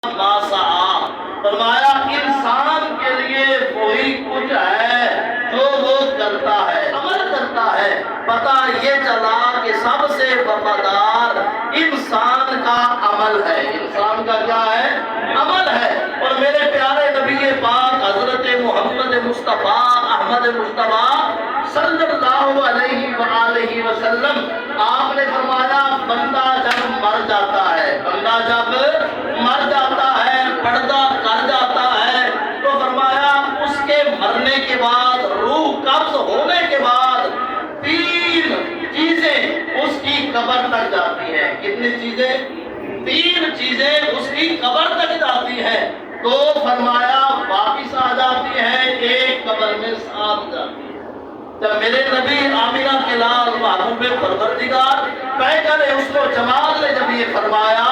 فرمایا انسان کے لیے وہی کچھ ہے جو وہ کرتا ہے، عمل کرتا ہے۔ پتہ یہ چلا کہ سب سے وفادار انسان کا عمل ہے۔ انسان کا کیا ہے؟ عمل ہے۔ اور میرے پیارے نبی پاک حضرت محمد مصطفیٰ احمد مصطفیٰ صلی اللہ علیہ وآلہ وسلم آپ نے فرمایا بندہ جب مر جاتا ہے، بندہ جب مر جاتا ہے، پردہ کر جاتا ہے، تو فرمایا اس کے مرنے کے بعد، روح قبض ہونے کے بعد 3 چیزیں اس کی قبر تک جاتی ہیں۔ کتنی چیزیں؟ 3 چیزیں اس کی قبر تک جاتی ہیں۔ تو فرمایا واپس آ جاتی ہیں، ایک قبر میں ساتھ جاتی ہے۔ جب میرے نبی آمینہ کے لال محبوب پروردگار پیغمبر حسن و جمال نے جب یہ فرمایا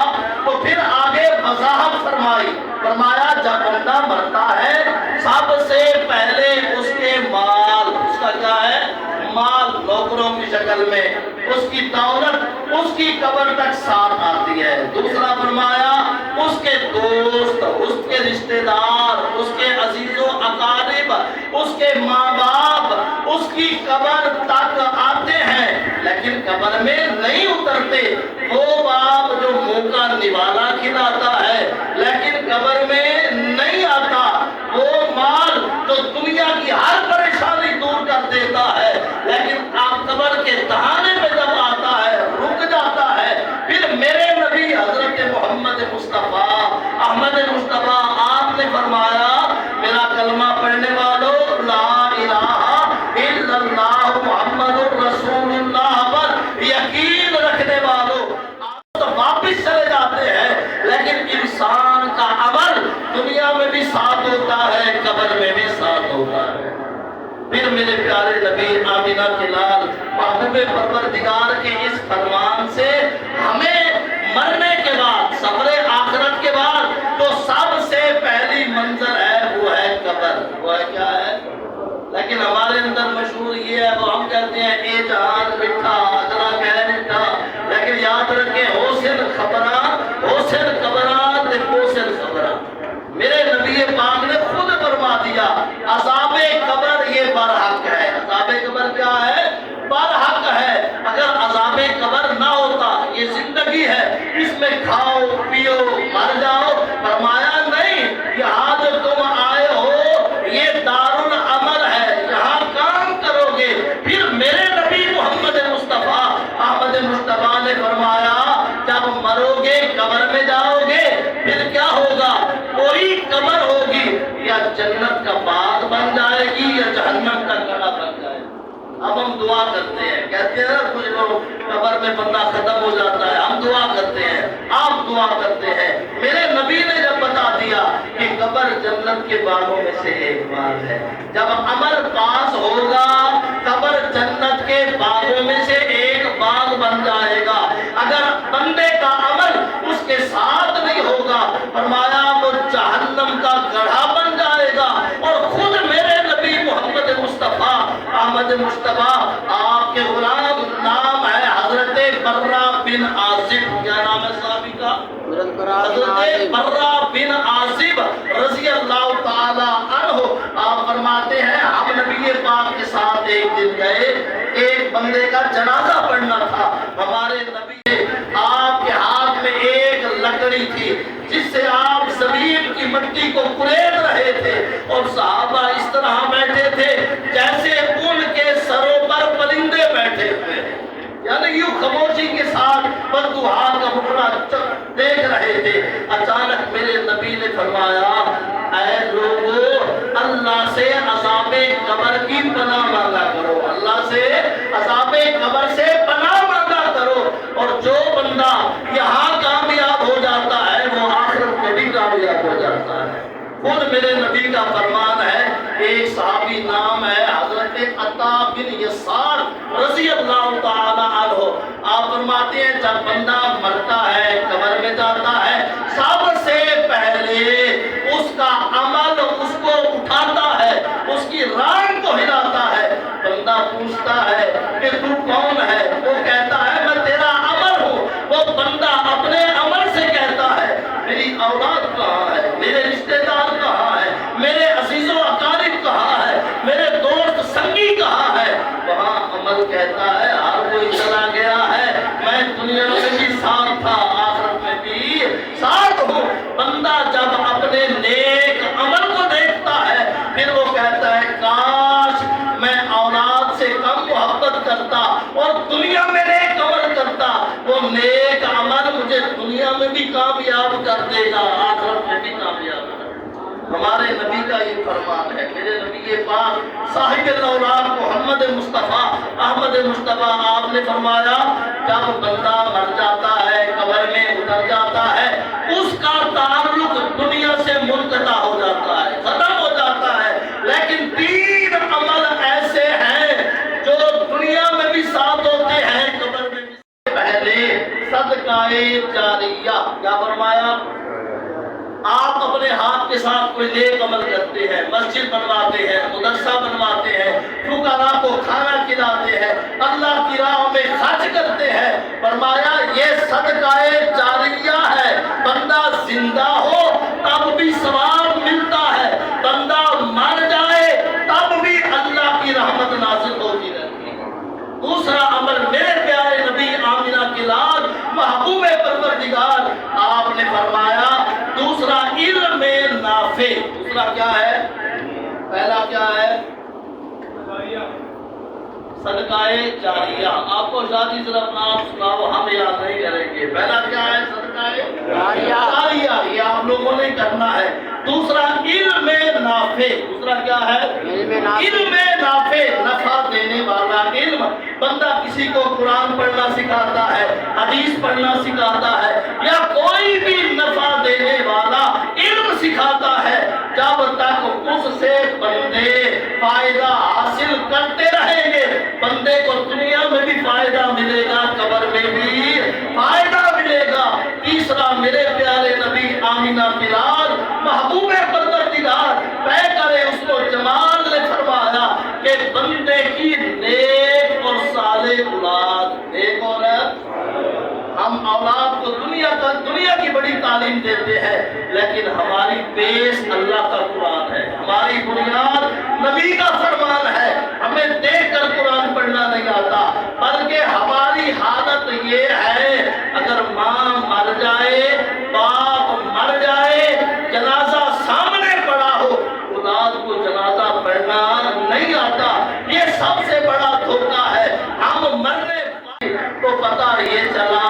تو پھر آگے وضاحت فرمائی۔ فرمایا جب بندہ مرتا ہے سب سے پہلے اس کے مال، اس کا کیا ہے؟ مال، نوکروں کی شکل میں اس کی دولت اس کی قبر تک ساتھ آتی ہے۔ دوسرا فرمایا اس کے دوست، اس کے رشتہ دار، اس کے عزیز و اقارب، اس کے ماں باپ اس کی قبر تک آتے ہیں لیکن قبر میں نہیں اترتے۔ وہ باپ جو منہ کا نوالا کھلاتا ہے لیکن قبر میں نہیں آتا، وہ مال جو دنیا کی ہر پریشانی دور کر دیتا ہے لیکن آپ قبر کے دہانے میں جب آتا ہے رک جاتا ہے۔ پھر میرے نبی حضرت محمد مصطفیٰ احمد مصطفیٰ آپ نے فرمایا میرا کلمہ پڑھنے والوں لا الہ الا اللہ محمد الرسول اللہ پر یقین رکھنے والوں، آپ تو واپس چلے جاتے ہیں لیکن انسان کا عمل دنیا میں بھی ساتھ ہوتا ہے، قبر میں بھی ساتھ ہوتا ہے۔ پھر میرے پیارے نبی آمینہ کے لال محبوب پروردگار کے اس فرمان سے ہمیں مرنے کے بعد، سفر آخرت کے بعد تو سب سے پہلی منظر ہے وہ ہے قبر۔ وہ ہے کیا ہے؟ لیکن ہمارے اندر مشہور یہ ہے، وہ ہم کہتے ہیں اے جہان مٹھا ذرا کہہ مٹھا، لیکن یاد رکھیں حسن خبراں، حسن قبراں تے حسن خبراں۔ میرے نبی پاک نے خود فرما دیا عذاب قبر یہ برحق ہے۔ عذاب قبر کیا ہے؟ برحق ہے۔ اگر عذاب قبر نہ ہوتا، یہ زندگی ہے اس میں کھاؤ پیو مر جاؤ، فرمایا نہیں، یہاں جو تم آئے ہو یہ دارالعمل ہے، یہاں کام کرو گے۔ پھر میرے نبی محمد مصطفیٰ احمد مصطفیٰ نے فرمایا جب مرو گے قبر میں جاؤ گے پھر کیا ہوگا؟ کوئی قبر ہوگی یا جنت کا باغ بن جائے گی یا جہنم کا گڑھا بن جائے گی۔ اب ہم دعا کرتے ہیں، کہتے ہیں کچھ لوگ قبر میں بندہ ختم ہو جاتا ہے، ہم دعا کرتے ہیں، آپ دعا کرتے ہیں۔ میرے نبی نے جب بتا دیا کہ قبر جنت کے باغوں میں سے ایک باغ ہے، جب عمل پاس ہوگا قبر جنت کے باغوں میں سے ایک باغ بن جائے گا۔ اگر بندے کا عمل اس کے ساتھ نہیں ہوگا فرمایا وہ جہنم کا گڑھا بن جائے گا۔ اور خود میرے نبی محمد مصطفیٰ احمد مصطفیٰ آپ کے غلام نام ہے حضرت برہ بن عازب، کیا نام ہے صحابی کا؟ حضرت برہ بن عازب رضی اللہ تعالی عنہ۔ آپ فرماتے ہیں ہم نبی پاک کے ساتھ ایک دن گئے، ایک بندے کا جنازہ پڑھنا تھا۔ ہمارے نبی آپ کے ہاتھ میں ایک لکڑی تھی جس سے آپ زمین کی مٹی کو کرید رہے تھے، اور صحابہ اس طرح بیٹھے تھے جیسے ان کے سروں پر پرندے بیٹھے ہوئے ہیں، یعنی یوں خاموشی کے ساتھ بددعا کا مکرا دیکھ رہے تھے۔ اچانک میرے نبی نے فرمایا اے لوگو اللہ سے عذاب قبر کی پناہ مانگا کرو، اللہ سے عذاب قبر سے پناہ مانگا کرو، اور جو بندہ یہاں کامیاب ہو جاتا ہے وہ آخرت میں بھی کامیاب ہو جاتا ہے۔ خود میرے نبی کا فرمان ہے، ایک صحابی نام ہے حضرت عطا بن یسار رضی اللہ تعالی عنہ۔ آپ فرماتے ہیں جب بندہ مرتا ہے قبر میں جاتا ہے سب سے پہلے اس کا عمل اس کو اٹھاتا ہے، اس کی ران کو ہلاتا ہے۔ بندہ پوچھتا ہے کہ تو کون ہے؟ وہ کہتا ہے میں تیرا عمل ہوں۔ وہ بندہ اپنے عمل سے کہتا ہے میری اولاد کہاں کرتا اور دنیا میں نیک عمل کرتا، وہ نیک عمل مجھے دنیا میں بھی کامیاب کر دے گا، آخرت میں بھی کامیاب کر دے گا۔ ہمارے نبی کا یہ فرمان ہے، میرے نبی پاک صاحب الاولاد محمد مصطفیٰ احمد مصطفیٰ، آپ نے فرمایا جب بندہ مر جاتا ہے، قبر میں اتر جاتا ہے، اس کا تعلق دنیا سے منقطع ہو جاتا ہے، ختم ہو جاتا ہے، لیکن تین عمل ایسے ہیں جو دنیا میں بھی ساتھ ہوتے ہیں، قبر میں بھی۔ پہلے صدقہ جاریہ، کیا فرمایا؟ آپ اپنے ہاتھ کے ساتھ کوئی نیک عمل کرتے ہیں، مسجد بنواتے ہیں، مدرسہ بنواتے ہیں، فقراء کو کھانا کھلاتے ہیں، اللہ کی راہ میں خرچ کرتے ہیں، فرمایا یہ صدقہ جاریہ ہے۔ بندہ زندہ ہو تب بھی ثواب ملتا ہے، بندہ مر جائے تب بھی اللہ کی رحمت نازل ہوتی رہتی ہے۔ دوسرا عمل میرے پیارے نبی آمینہ کی لال محبوب پروردگار، آپ نے فرمایا دوسرا علم نافع۔ دوسرا کیا ہے؟ پہلا کیا ہے؟ صدقہ جاریہ۔ آپ کو شادی صرف نام سناؤ، ہم یاد نہیں کریں گے۔ پہلا کیا ہے؟ صدقہ جاریہ، یہ آپ لوگوں نے کرنا ہے۔ دوسرا علم نافع۔ دوسرا کیا ہے؟ علم نافع، نفع دینے والا علم۔ بندہ کسی کو قرآن پڑھنا سکھاتا ہے، حدیث پڑھنا سکھاتا ہے، یا کوئی بھی نفع دینے والا علم سکھاتا ہے، جب تک اس سے بندے فائدہ حاصل کرتے رہیں گے، بندے کو دنیا میں بھی فائدہ ملے گا، قبر میں بھی فائدہ ملے گا۔ تیسرا میرے پیارے نبی آمینہ بلال محبوب پروردگار طے کرے اس کو جمال نے فرمایا کہ بندے کی نیک اور صالح اولاد، نیک اور ہم اولاد کو دنیا کی بڑی تعلیم دیتے ہیں، لیکن ہماری بیس اللہ کا قرآن ہے، ہماری بنیاد نبی کا فرمان ہے۔ ہمیں دیکھ کر قرآن پڑھنا نہیں آتا، بلکہ ہماری حالت یہ ہے اگر ماں مر جائے، باپ مر جائے، جنازہ سامنے پڑا ہو، اولاد کو جنازہ پڑھنا نہیں آتا، یہ سب سے بڑا دھوکہ ہے۔ ہم مرنے تو پتہ یہ چلا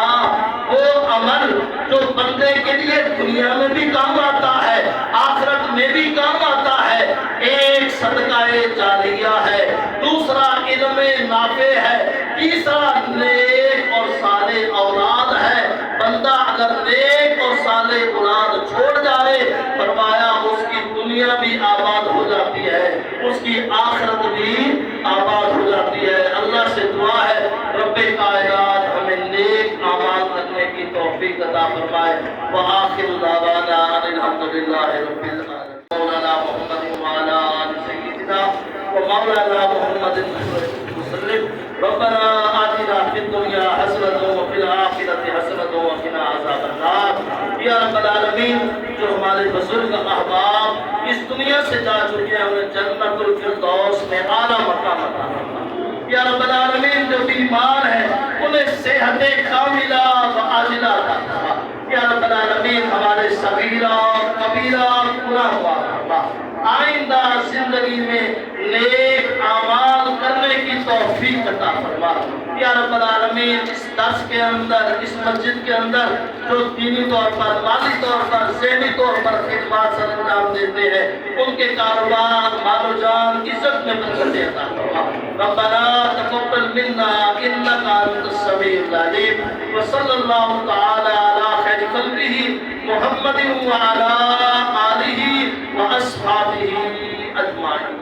وہ عمل جو بندے کے لیے دنیا میں بھی کام آتا ہے، آخرت میں بھی کام آتا ہے، ایک صدقہ جاریہ ہے، دوسرا علم نافع ہے، تیسرا نیک اور صالح اولاد ہے۔ بندہ اگر نیک اور صالح اولاد چھوڑ جائے، فرمایا اس کی دنیا بھی آباد ہو جاتی ہے، اس کی آخرت بھی آباد ہو جاتی ہے۔ اللہ سے دعا ہے رب کائنات ہمیں نیک اعمال کرنے کی توفیق عطا فرمائے۔ وآخر دعوانا ان الحمدللہ رب العالمین۔ مولانا محمد وعلی آل سیدنا ومولانا محمد وسلم۔ ربنا آتنا فی الدنیا حسنۃ وفی الآخرۃ حسنۃ وقنا عذاب النار۔ یا رب العالمین، جو ہمارے بزرگ احباب اس دنیا سے جا چکے ہیں، انہیں جنت الفردوس میں اعلیٰ مقام عطا فرما۔ یا رب العالمین، جو بیمار ہیں انہیں صحت کاملہ و عاجلہ عطا فرما۔ یا رب العالمین، ہمارے صغیرہ کبیرہ گناہ فرما، آئندہ زندگی میں نیک اعمال کرنے کی توفیق عطا فرما۔ یا رب العالمین، اس درس کے اندر، اس مسجد کے اندر جو دینی طور پر، مالی طور پر، ذہنی طور پر خدمات سر انجام دیتے ہیں، ان کے کاروبار، مال و جان، عزت میں برکت عطا فرما۔ ربنا تقبل منا انك انت السميع العليم، وصلى الله تعالى على خير خلقه محمد وعلى آله وأصحابه أجمعين۔